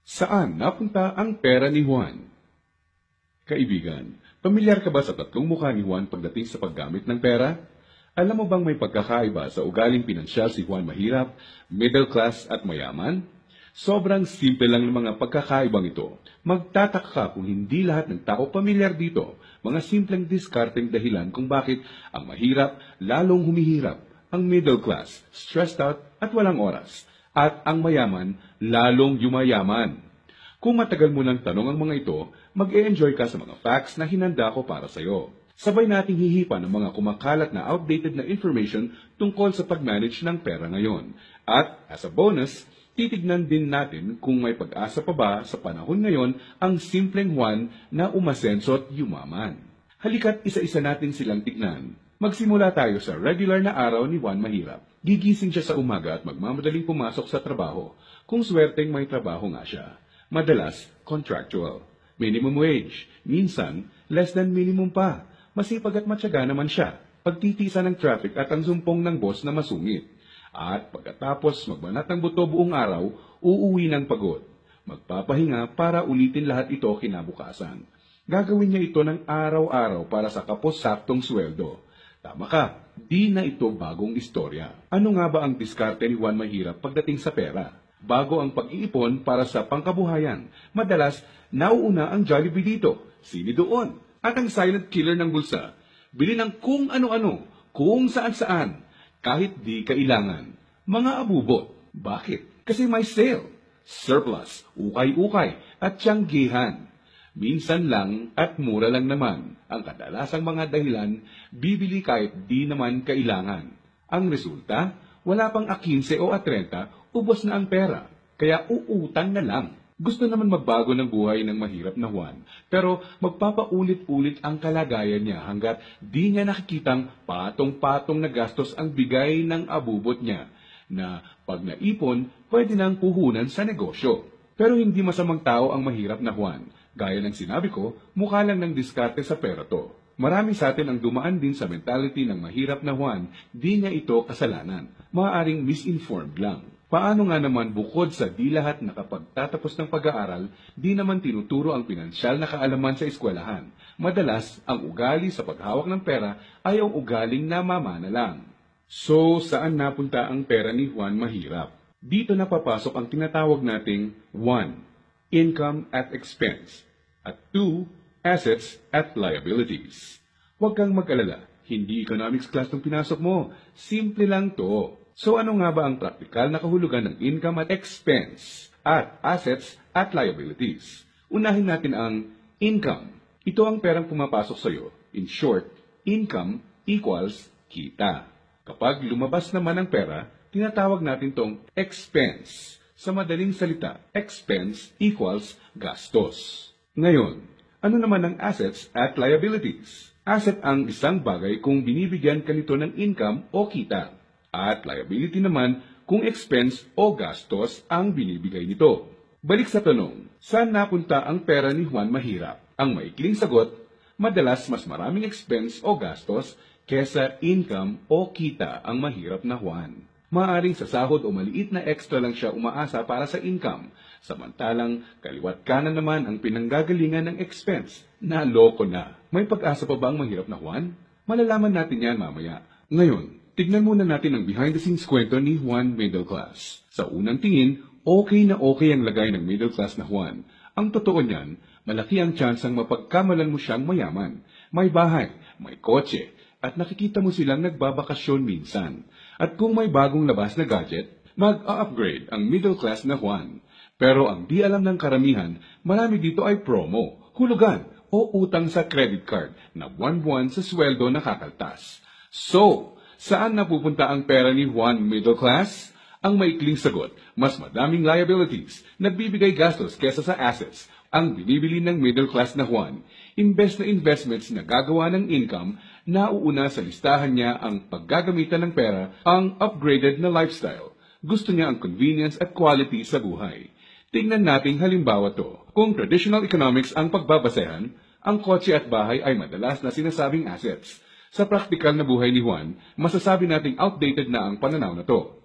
Saan napunta ang pera ni Juan? Kaibigan, pamilyar ka ba sa tatlong mukha ni Juan pagdating sa paggamit ng pera? Alam mo bang may pagkakaiba sa ugaling pinansyal si Juan mahirap, middle class at mayaman? Sobrang simple lang ng mga pagkakaibang ito. Magtataka ka kung hindi lahat ng tao pamilyar dito. Mga simpleng diskarteng dahilan kung bakit ang mahirap lalong humihirap, ang middle class stressed out at walang oras, at ang mayaman lalong yumayaman. Kung matagal mo nang tanong ang mga ito, mag-e-enjoy ka sa mga facts na hinanda ko para sa iyo. Sabay nating hihipan ng mga kumakalat na outdated na information tungkol sa pag-manage ng pera ngayon. At as a bonus, titignan din natin kung may pag-asa pa ba sa panahon ngayon ang simpleng Juan na umasenso at yumaman. Halika't isa-isa natin silang tignan. Magsimula tayo sa regular na araw ni Juan Mahirap. Gigising siya sa umaga at magmamadaling pumasok sa trabaho, kung swerteng may trabaho nga siya. Madalas, contractual. Minimum wage. Minsan, less than minimum pa. Masipag at matyaga naman siya. Pagtitisa ng traffic at ang sumpong ng boss na masungit. At pagkatapos magbanat ng buto buong araw, uuwi ng pagod. Magpapahinga para ulitin lahat ito kinabukasan. Gagawin niya ito ng araw-araw para sa kapos-saktong sweldo. Tama ka, di na ito bagong istorya. Ano nga ba ang diskarte ni Juan Mahirap pagdating sa pera? Bago ang pag-iipon para sa pangkabuhayan, madalas nauuna ang Jollibee dito, sini doon, at ang silent killer ng bulsa. Bili ng kung ano-ano, kung saan-saan, kahit di kailangan. Mga abubot. Bakit? Kasi may sale, surplus, ukay-ukay, at tiyanggihan. Minsan lang at mura lang naman. Ang kadalasang mga dahilan, bibili kahit di naman kailangan. Ang resulta, wala pang 15 o 30, ubos na ang pera. Kaya uutang na lang. Gusto naman magbago ng buhay ng mahirap na Juan, pero magpapaulit-ulit ang kalagayan niya hanggat di niya nakikitang patong-patong na gastos ang bigay ng abubot niya, na pag naipon, pwede nang puhunan sa negosyo. Pero hindi masamang tao ang mahirap na Juan. Gaya ng sinabi ko, mukha lang ng diskarte sa pera to. Marami sa atin ang dumaan din sa mentality ng mahirap na Juan, di niya ito kasalanan. Maaaring misinformed lang. Paano nga naman bukod sa di lahat nakapagtatapos ng pag-aaral, di naman tinuturo ang pinansyal na kaalaman sa eskwelahan. Madalas, ang ugali sa paghawak ng pera ay ang ugaling namamana lang. So, saan napunta ang pera ni Juan Mahirap? Dito na papasok ang tinatawag nating 1. Income at expense, at 2. Assets at liabilities. Huwag kang mag-alala, hindi economics class ng pinasok mo. Simple lang to. So ano nga ba ang praktikal na kahulugan ng income at expense at assets at liabilities? Unahin natin ang income. Ito ang perang pumapasok sa iyo. In short, income equals kita. Kapag lumabas naman ang pera, tinatawag natin tong expense. Sa madaling salita, expense equals gastos. Ngayon, ano naman ang assets at liabilities? Asset ang isang bagay kung binibigyan ka nito ng income o kita. At liability naman kung expense o gastos ang binibigay nito. Balik sa tanong, saan napunta ang pera ni Juan Mahirap? Ang maikling sagot, madalas mas maraming expense o gastos kesa income o kita ang mahirap na Juan. Maaring sa sahod o maliit na extra lang siya umaasa para sa income, samantalang kaliwat kanan naman ang pinanggagalingan ng expense. Naloko na. May pag-asa pa ba ang mahirap na Juan? Malalaman natin yan mamaya. Ngayon, tignan muna natin ang behind-the-scenes kwento ni Juan Middle Class. Sa unang tingin, okay na okay ang lagay ng middle class na Juan. Ang totoo niyan, malaki ang tsansang mapagkamalan mo siyang mayaman. May bahay, may kotse, at nakikita mo silang nagbabakasyon minsan. At kung may bagong labas na gadget, mag-upgrade ang middle class na Juan. Pero ang di alam ng karamihan, marami dito ay promo, hulugan, o utang sa credit card na buwan-buwan sa sweldo na kakaltas. So, saan napupunta ang pera ni Juan Middle Class? Ang maikling sagot, mas madaming liabilities, nagbibigay gastos kesa sa assets, ang binibili ng middle class na Juan. Imbes na investments na gagawa ng income, nauuna sa listahan niya ang paggagamitan ng pera, ang upgraded na lifestyle. Gusto niya ang convenience at quality sa buhay. Tingnan nating halimbawa to. Kung traditional economics ang pagbabasehan, ang kotse at bahay ay madalas na sinasabing assets. Sa praktikal na buhay ni Juan, masasabi nating outdated na ang pananaw na to.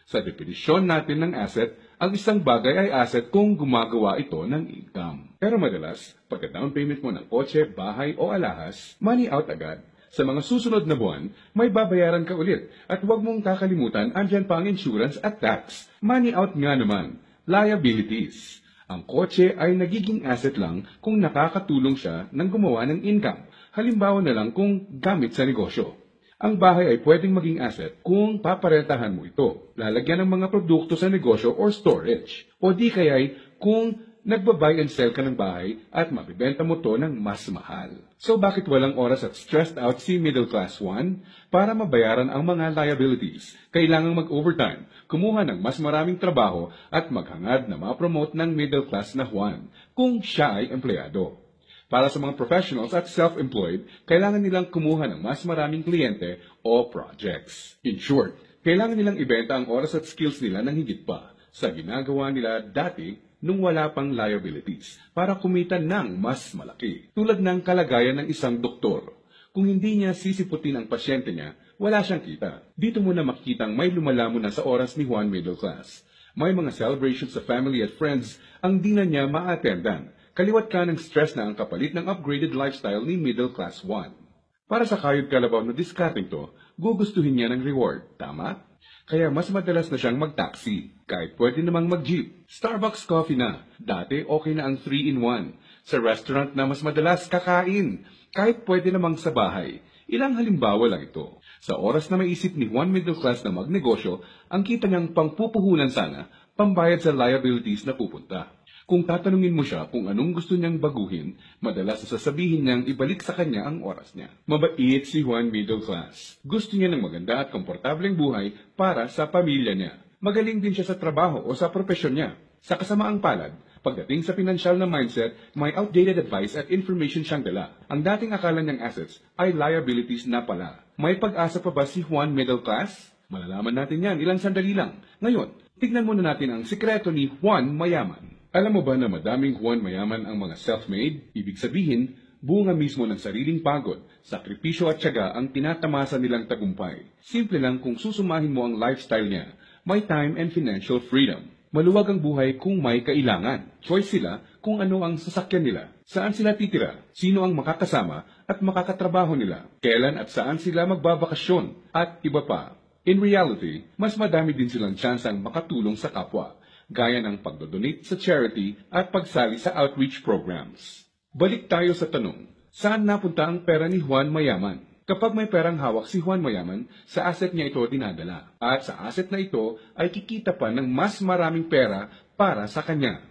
Sa definisyon natin ng asset, ang isang bagay ay asset kung gumagawa ito ng income. Pero madalas, pagka down payment mo ng kotse, bahay o alahas, money out agad. Sa mga susunod na buwan, may babayaran ka ulit at huwag mong kakalimutan andyan pa ang insurance at tax. Money out nga naman, liabilities. Ang kotse ay nagiging asset lang kung nakakatulong siya ng gumawa ng income. Halimbawa na lang kung gamit sa negosyo. Ang bahay ay pwedeng maging asset kung paparentahan mo ito, lalagyan ng mga produkto sa negosyo or storage. O di kaya'y kung nagba-buy and sell ka ng bahay at mabibenta mo to ng mas mahal. So bakit walang oras at stressed out si Middle Class 1? Para mabayaran ang mga liabilities, kailangang mag-overtime, kumuha ng mas maraming trabaho at maghangad na ma-promote ng middle class na Juan kung siya ay empleyado. Para sa mga professionals at self-employed, kailangan nilang kumuha ng mas maraming kliyente o projects. In short, kailangan nilang ibenta ang oras at skills nila ng higit pa sa ginagawa nila dati nung wala pang liabilities para kumita ng mas malaki. Tulad ng kalagayan ng isang doktor. Kung hindi niya sisiputin ang pasyente niya, wala siyang kita. Dito mo na makikitang may lumalamon na sa oras ni Juan Middle Class. May mga celebrations sa family at friends ang di na niya ma-attendan. Kaliwat ka ng stress na ang kapalit ng upgraded lifestyle ni Middle Class 1. Para sa kayod kalabaw na discarding to, gugustuhin niya ng reward, tama? Kaya mas madalas na siyang mag-taxi, kahit pwede namang mag-jeep. Starbucks coffee na, dati okay na ang 3-in-1. Sa restaurant na mas madalas kakain, kahit pwede namang sa bahay. Ilang halimbawa lang ito. Sa oras na maisip ni Juan Middle Class na magnegosyo, ang kita niyang pangpupuhunan sana, pambayad sa liabilities na pupunta. Kung tatanungin mo siya kung anong gusto niyang baguhin, madalas sasabihin niyang ibalik sa kanya ang oras niya. Mabait si Juan Middle Class. Gusto niya ng maganda at komportableng buhay para sa pamilya niya. Magaling din siya sa trabaho o sa propesyon niya. Sa kasamaang palad, pagdating sa pinansyal na mindset, may outdated advice at information siyang dala. Ang dating akala niyang assets ay liabilities na pala. May pag-asa pa ba si Juan Middle Class? Malalaman natin yan ilang sandali lang. Ngayon, tignan muna natin ang sikreto ni Juan Mayaman. Alam mo ba na madaming Juan Mayaman ang mga self-made? Ibig sabihin, bunga mismo ng sariling pagod, sakripisyo at tiyaga ang tinatamasa nilang tagumpay. Simple lang kung susumahin mo ang lifestyle niya, may time and financial freedom. Maluwag ang buhay kung may kailangan. Choice sila kung ano ang sasakyan nila, saan sila titira, sino ang makakasama at makakatrabaho nila, kailan at saan sila magbabakasyon, at iba pa. In reality, mas madami din silang tsansang makatulong sa kapwa, gaya ng pagdodonate sa charity at pagsali sa outreach programs. Balik tayo sa tanong, saan napunta ang pera ni Juan Mayaman? Kapag may perang hawak si Juan Mayaman, sa asset niya ito dinadala. At sa asset na ito ay kikita pa ng mas maraming pera para sa kanya.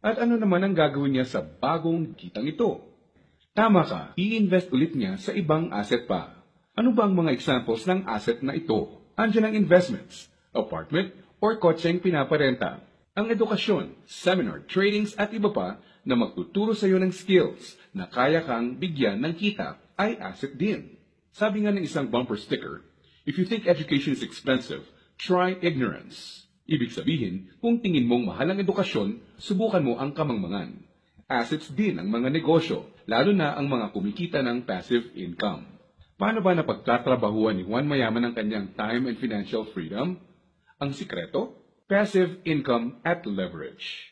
At ano naman ang gagawin niya sa bagong kitang ito? Tama ka, i-invest ulit niya sa ibang asset pa. Ano ba ang mga examples ng asset na ito? Andiyan ang investments, apartment, or kotseng pinaparenta, ang edukasyon, seminar, tradings at iba pa na magtuturo sa iyo ng skills na kaya kang bigyan ng kita ay asset din. Sabi nga ng isang bumper sticker, if you think education is expensive, try ignorance. Ibig sabihin, kung tingin mong mahal ang edukasyon, subukan mo ang kamangmangan. Assets din ang mga negosyo, lalo na ang mga kumikita ng passive income. Paano ba napagtatrabahuan ni Juan Mayaman ang kanyang time and financial freedom? Ang sikreto? Passive income at leverage.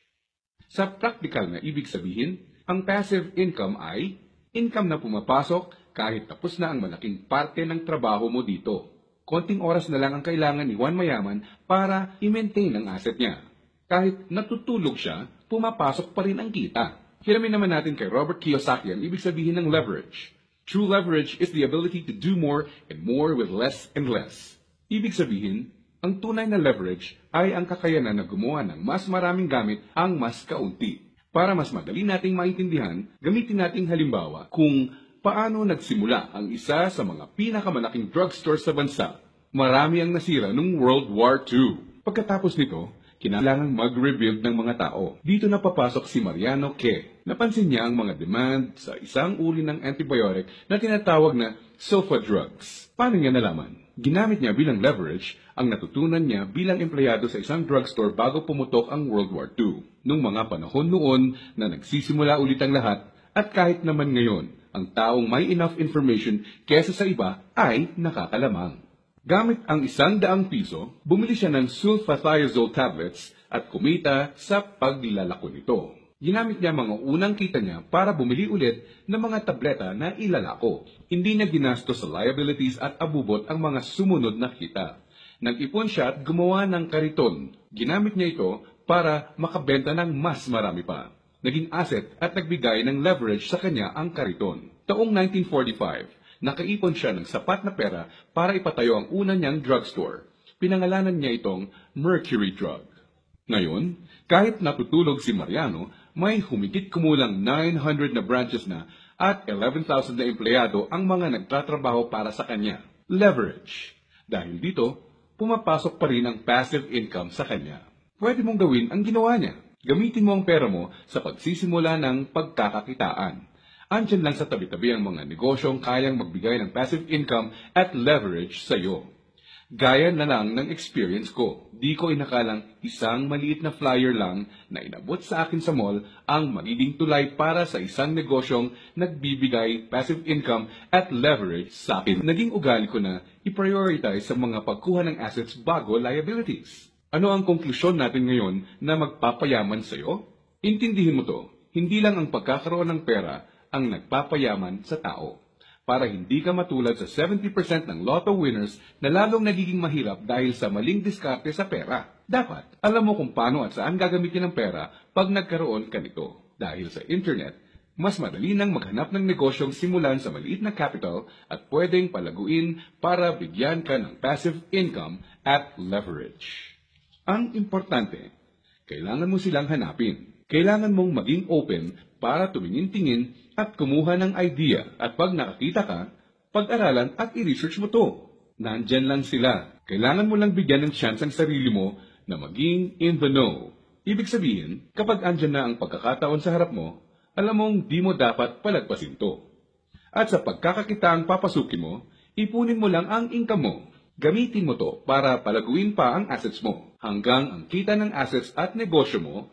Sa practical na ibig sabihin, ang passive income ay income na pumapasok kahit tapos na ang malaking parte ng trabaho mo dito. Konting oras na lang ang kailangan ni Juan Mayaman para i-maintain ang asset niya. Kahit natutulog siya, pumapasok pa rin ang kita. Hiramin naman natin kay Robert Kiyosaki ang ibig sabihin ng leverage. True leverage is the ability to do more and more with less and less. Ibig sabihin, ang tunay na leverage ay ang kakayanan na gumawa ng mas maraming gamit ang mas kaunti. Para mas madali nating maintindihan, gamitin nating halimbawa kung paano nagsimula ang isa sa mga pinakamalaking drugstore sa bansa. Marami ang nasira noong World War II. Pagkatapos nito, kinailangang mag-rebuild ng mga tao. Dito na papasok si Mariano K. Napansin niya ang mga demand sa isang uri ng antibiotic na tinatawag na sulfa drugs. Paano niya nalaman? Ginamit niya bilang leverage ang natutunan niya bilang empleyado sa isang drugstore bago pumutok ang World War II. Nung mga panahon noon na nagsisimula ulit ang lahat at kahit naman ngayon, ang taong may enough information kesa sa iba ay nakakalamang. Gamit ang 100 piso, bumili siya ng sulfathiazole tablets at kumita sa paglalako nito. Ginamit niya mga unang kita niya para bumili ulit ng mga tableta na ilalako. Hindi niya ginastos sa liabilities at abubot ang mga sumunod na kita. Nag-ipon siya at gumawa ng kariton. Ginamit niya ito para makabenta ng mas marami pa. Naging asset at nagbigay ng leverage sa kanya ang kariton. Taong 1945, nakaipon siya ng sapat na pera para ipatayo ang una niyang drugstore. Pinangalanan niya itong Mercury Drug. Ngayon, kahit natutulog si Mariano, may humigit kumulang 900 na branches na at 11,000 na empleyado ang mga nagtatrabaho para sa kanya. Leverage. Dahil dito, pumapasok pa rin ang passive income sa kanya. Pwede mong gawin ang ginawa niya. Gamitin mo ang pera mo sa pagsisimula ng pagkakakitaan. Andyan lang sa tabi-tabi ang mga negosyong kayang magbigay ng passive income at leverage sa iyo. Gaya na lang ng experience ko. Di ko inakalang isang maliit na flyer lang na inabot sa akin sa mall ang magiging tulay para sa isang negosyong nagbibigay passive income at leverage sa akin. Naging ugali ko na i-prioritize sa mga pagkuha ng assets bago liabilities. Ano ang konklusyon natin ngayon na magpapayaman sa iyo? Intindihin mo to, hindi lang ang pagkakaroon ng pera ang nagpapayaman sa tao. Para hindi ka matulad sa 70% ng lotto winners na lalong nagiging mahirap dahil sa maling diskarte sa pera. Dapat, alam mo kung paano at saan gagamitin ang pera pag nagkaroon ka nito. Dahil sa internet, mas madali nang maghanap ng negosyong simulan sa maliit na capital at pwedeng palaguin para bigyan ka ng passive income at leverage. Ang importante, kailangan mo silang hanapin. Kailangan mong maging open para tumingin-tingin at kumuha ng idea at pag nakakita ka, pag-aralan at i-research mo to. Nandyan lang sila. Kailangan mo lang bigyan ng chance ang sarili mo na maging in the know. Ibig sabihin, kapag andyan na ang pagkakataon sa harap mo, alam mong di mo dapat palagpasin to. At sa pagkakakitaang papasukin mo, ipunin mo lang ang income mo. Gamitin mo to para palaguin pa ang assets mo hanggang ang kita ng assets at negosyo mo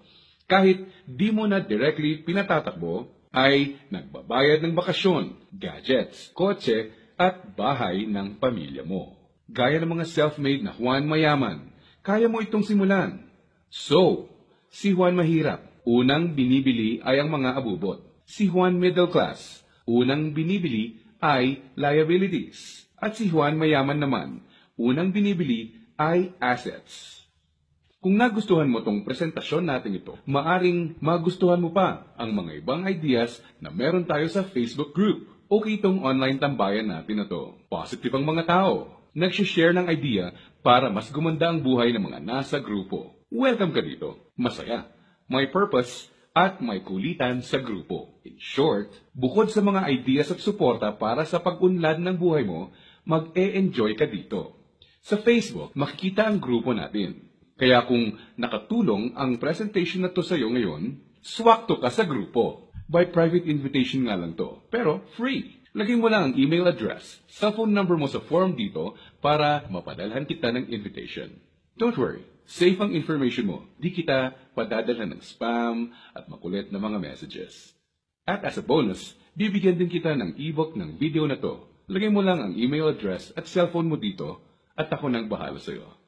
kahit di mo na directly pinatatakbo, ay nagbabayad ng bakasyon, gadgets, kotse, at bahay ng pamilya mo. Gaya ng mga self-made na Juan Mayaman, kaya mo itong simulan. So, si Juan Mahirap, unang binibili ay ang mga abubot. Si Juan Middle Class, unang binibili ay liabilities. At si Juan Mayaman naman, unang binibili ay assets. Kung nagustuhan mo tong presentasyon natin ito, maaring magustuhan mo pa ang mga ibang ideas na meron tayo sa Facebook group. Okay itong online tambayan natin na to. Positive ang mga tao. Nagsishare ng idea para mas gumanda ang buhay ng mga nasa grupo. Welcome ka dito. Masaya, may purpose, at may kulitan sa grupo. In short, bukod sa mga ideas at suporta para sa pag-unlad ng buhay mo, mag-e-enjoy ka dito. Sa Facebook, makikita ang grupo natin. Kaya kung nakatulong ang presentation na to sa iyo ngayon, swakto ka sa grupo. By private invitation nga lang to, pero free. Lagay mo lang ang email address, cellphone number mo sa form dito para mapadalhan kita ng invitation. Don't worry, safe ang information mo. Di kita padadalhan ng spam at makulit na mga messages. At as a bonus, bibigyan din kita ng ebook ng video na to. Lagay mo lang ang email address at cellphone mo dito at ako nang bahala sa iyo.